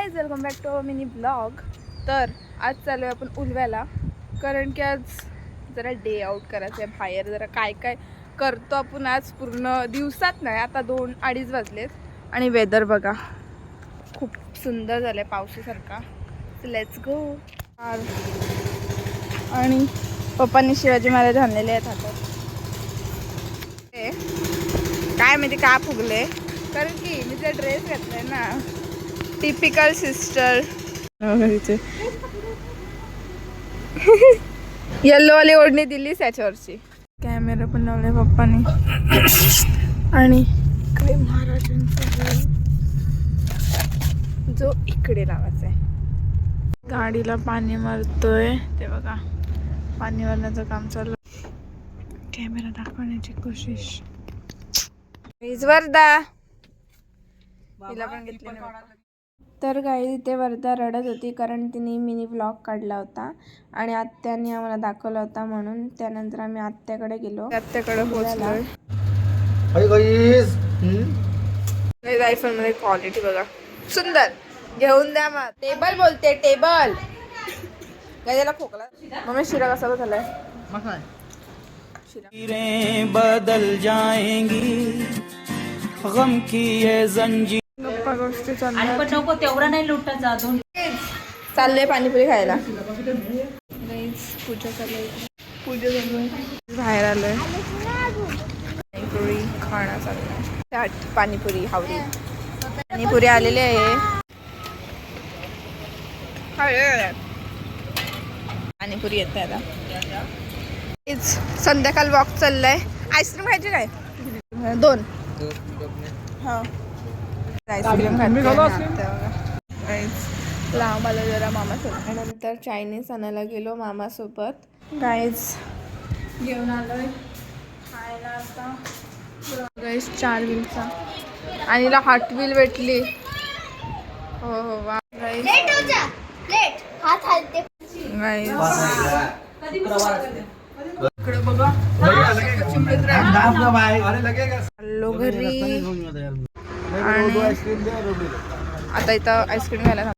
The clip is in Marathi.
Guys, welcome back to mini blog. तर आज चालू आहे आपण उलव्याला, कारण की आज जरा डे आउट करायचं आहे बाहेर. जरा काय काय करतो आपण आज पूर्ण दिवसात नाही. आता 2-2:30 वाजलेत आणि वेदर बघा खूप सुंदर झालं आहे पावसासारखा. Let's go. आणि पप्पांनी शिवाजी महाराज आणलेले आहेत हातात. काय माहिती का फुगले, कारण की मी जे ड्रेस घातलाय ना, टिपिकल सिस्टर. येल्लो वाली ओढणी दिली त्याच्यावरची. कॅमेरा पण लावले पप्पानी. आणि इकडे महाराजांचा जो इकडे लावायचा आहे. गाडीला पाणी मारतोय ते बघा, पाणी मारण्याचं काम चालू. कॅमेरा दाखवण्याची कोशिश. वर्धा तिला पण घेतली. तर गाई इथे वर्धा रडत होती, कारण तिने मिनी ब्लॉग काढला होता आणि आत्याने आम्हाला दाखवला होता, म्हणून त्यानंतर आम्ही आत्याकडे गेलो. आत्याकडे पोहोचलोय. आयफोन मध्ये क्वालिटी बघा सुंदर. घेऊन द्या मग. टेबल बोलते, टेबल. त्याला खोकला. मम्मी शिरा कसा झालाय? शिरा बदल जाएंगी गम की ये जंजीर. गप्पा गोष्टी चालल्या. पण नको तेवढा नाही लुटत जा. चाललंय पाणीपुरी खायला. पूजा चालू, पूजा चालू. बाहेर आलोय, पाणीपुरी खाणं चाललंय. चाट पाणीपुरी हावरी. पाणीपुरी आलेली आहे. पाणीपुरी येत आहे आता. संध्याकाळ वॉक चाललाय. आईस्क्रीम खायची काय? 2. हा आईस्क्रीम लांब आलो जरा मामासोबत. नंतर चायनीज आणायला गेलो मामासोबत. गाईज घेऊन आलोय खायला आता. गाईज 4 व्हीलचा आणि हॉट व्हील भेटली. हो हो वा. गाईज इकडे बघा हॅलो घरी. आणि आता इथं आईस्क्रीम घ्यायला